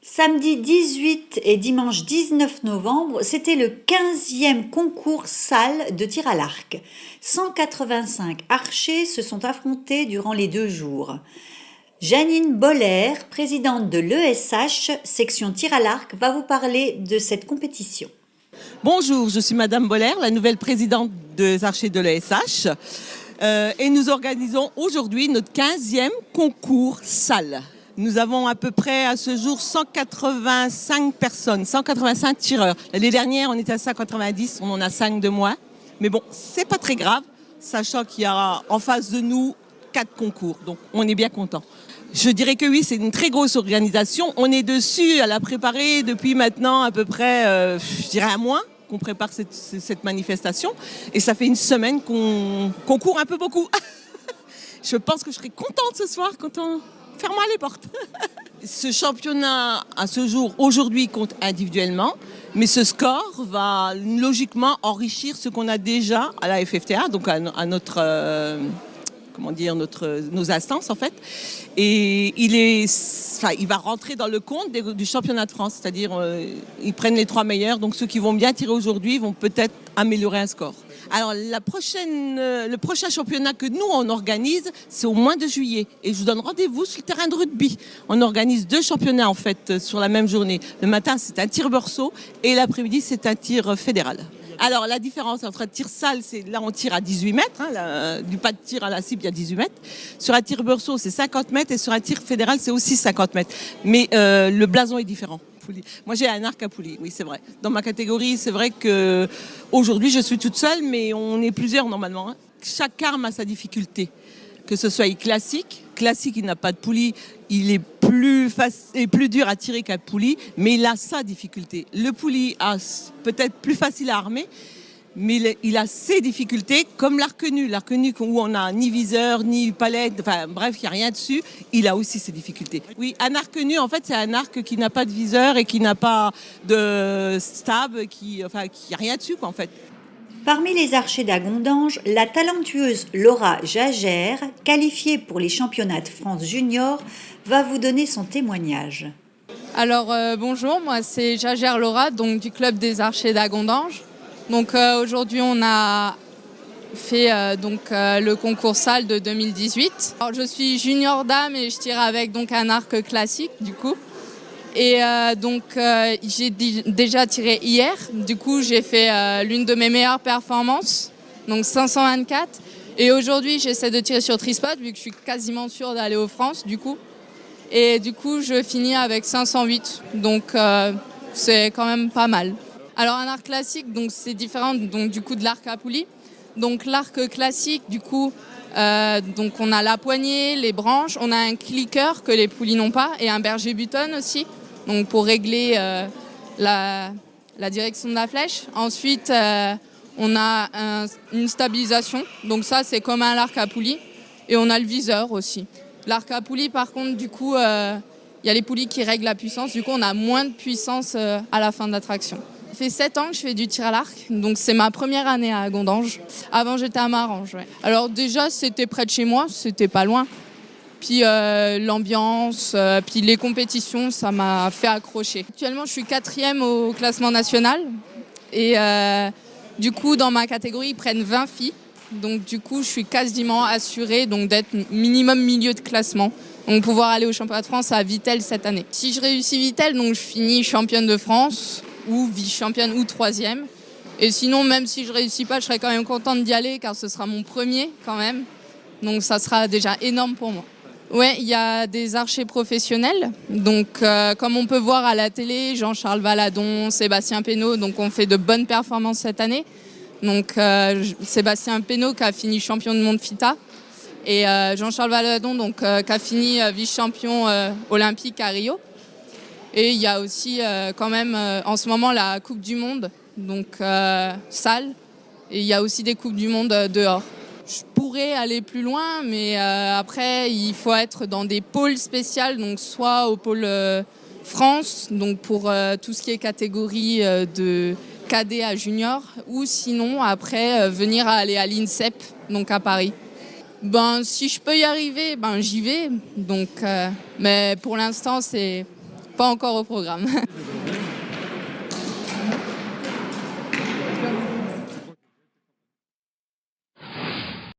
Samedi 18 et dimanche 19 novembre, c'était le 15e concours salle de tir à l'arc. 185 archers se sont affrontés durant les 2 jours. Janine Boller, présidente de l'ESH, section tir à l'arc, va vous parler de cette compétition. Bonjour, je suis Madame Boller, la nouvelle présidente des archers de l'ESH. Et nous organisons aujourd'hui notre 15e concours salle. Nous avons à peu près à ce jour 185 personnes, 185 tireurs. L'année dernière, on était à 190, on en a 5 de moins. Mais bon, c'est pas très grave, sachant qu'il y a en face de nous 4 concours. Donc on est bien content. Je dirais que oui, c'est une très grosse organisation. On est dessus à la préparer depuis maintenant à peu près, je dirais un mois qu'on prépare cette manifestation. Et ça fait une semaine qu'on court un peu beaucoup. Je pense que je serai contente ce soir quand on fermera les portes. Ce championnat, à ce jour, aujourd'hui, compte individuellement. Mais ce score va logiquement enrichir ce qu'on a déjà à la FFTA, donc à notre... nos instances en fait, et il va rentrer dans le compte du championnat de France, c'est-à-dire ils prennent les 3 meilleurs, donc ceux qui vont bien tirer aujourd'hui vont peut-être améliorer un score. Alors le prochain championnat que nous on organise, c'est au mois de juillet, et je vous donne rendez-vous sur le terrain de rugby. On organise 2 championnats en fait sur la même journée. Le matin c'est un tir berceau et l'après-midi c'est un tir fédéral. Alors la différence entre un tir salle, c'est là on tire à 18 mètres, du pas de tir à la cible il y a 18 mètres. Sur un tir berceau c'est 50 mètres et sur un tir fédéral c'est aussi 50 mètres. Mais le blason est différent. Moi j'ai un arc à poulie, oui c'est vrai. Dans ma catégorie c'est vrai que aujourd'hui je suis toute seule, mais on est plusieurs normalement. Chaque arme a sa difficulté. Que ce soit classique, il n'a pas de poulie, il est plus dur à tirer qu'un poulie, mais il a sa difficulté. Le poulie a peut-être plus facile à armer, mais il a ses difficultés, comme l'arc nu. L'arc nu où on n'a ni viseur, ni palette, enfin bref, il n'y a rien dessus, il a aussi ses difficultés. Oui, un arc nu, en fait, c'est un arc qui n'a pas de viseur et qui n'a pas de stab, qui n'a rien dessus, quoi, en fait. Parmi les archers d'Agondange, la talentueuse Laura Jagère, qualifiée pour les championnats de France junior, va vous donner son témoignage. Alors bonjour, moi c'est Jagère Laura, donc du club des archers d'Agondange. Donc aujourd'hui on a fait le concours salle de 2018. Alors, je suis junior dame et je tire avec donc un arc classique du coup. Et j'ai déjà tiré hier, du coup j'ai fait l'une de mes meilleures performances, donc 524. Et aujourd'hui j'essaie de tirer sur trispot vu que je suis quasiment sûre d'aller aux France du coup. Et du coup je finis avec 508, donc c'est quand même pas mal. Alors un arc classique, donc c'est différent donc, du coup de l'arc à poulie. Donc l'arc classique du coup, donc on a la poignée, les branches, on a un clicker que les poulies n'ont pas et un berger button aussi. Donc pour régler la direction de la flèche. Ensuite, on a une stabilisation. Donc ça, c'est comme un arc à poulie. Et on a le viseur aussi. L'arc à poulie, par contre, du coup, il y a les poulies qui règlent la puissance. Du coup, on a moins de puissance à la fin de la traction. Ça fait 7 ans que je fais du tir à l'arc. Donc c'est ma première année à Agondange. Avant, j'étais à Marange. Ouais. Alors déjà, c'était près de chez moi. C'était pas loin. Puis l'ambiance, puis les compétitions, ça m'a fait accrocher. Actuellement, je suis 4e au classement national. Et du coup, dans ma catégorie, ils prennent 20 filles. Donc du coup, je suis quasiment assurée d'être minimum milieu de classement. Donc pouvoir aller au championnat de France à Vittel cette année. Si je réussis Vittel, donc je finis championne de France, ou vice-championne, ou 3e. Et sinon, même si je réussis pas, je serais quand même contente d'y aller, car ce sera mon premier quand même. Donc ça sera déjà énorme pour moi. Ouais, il y a des archers professionnels. Donc, comme on peut voir à la télé, Jean-Charles Valadon, Sébastien Pénaud, donc on fait de bonnes performances cette année. Donc, Sébastien Pénaud qui a fini champion du monde FITA et Jean-Charles Valadon donc qui a fini vice-champion olympique à Rio. Et il y a aussi quand même en ce moment la Coupe du Monde, donc salle. Et il y a aussi des Coupes du Monde dehors. Je pourrais aller plus loin, mais après, il faut être dans des pôles spéciaux, donc soit au pôle France, donc pour tout ce qui est catégorie de cadet à junior, ou sinon, après, venir aller à l'INSEP, donc à Paris. Si je peux y arriver, j'y vais. Donc, mais pour l'instant, c'est pas encore au programme.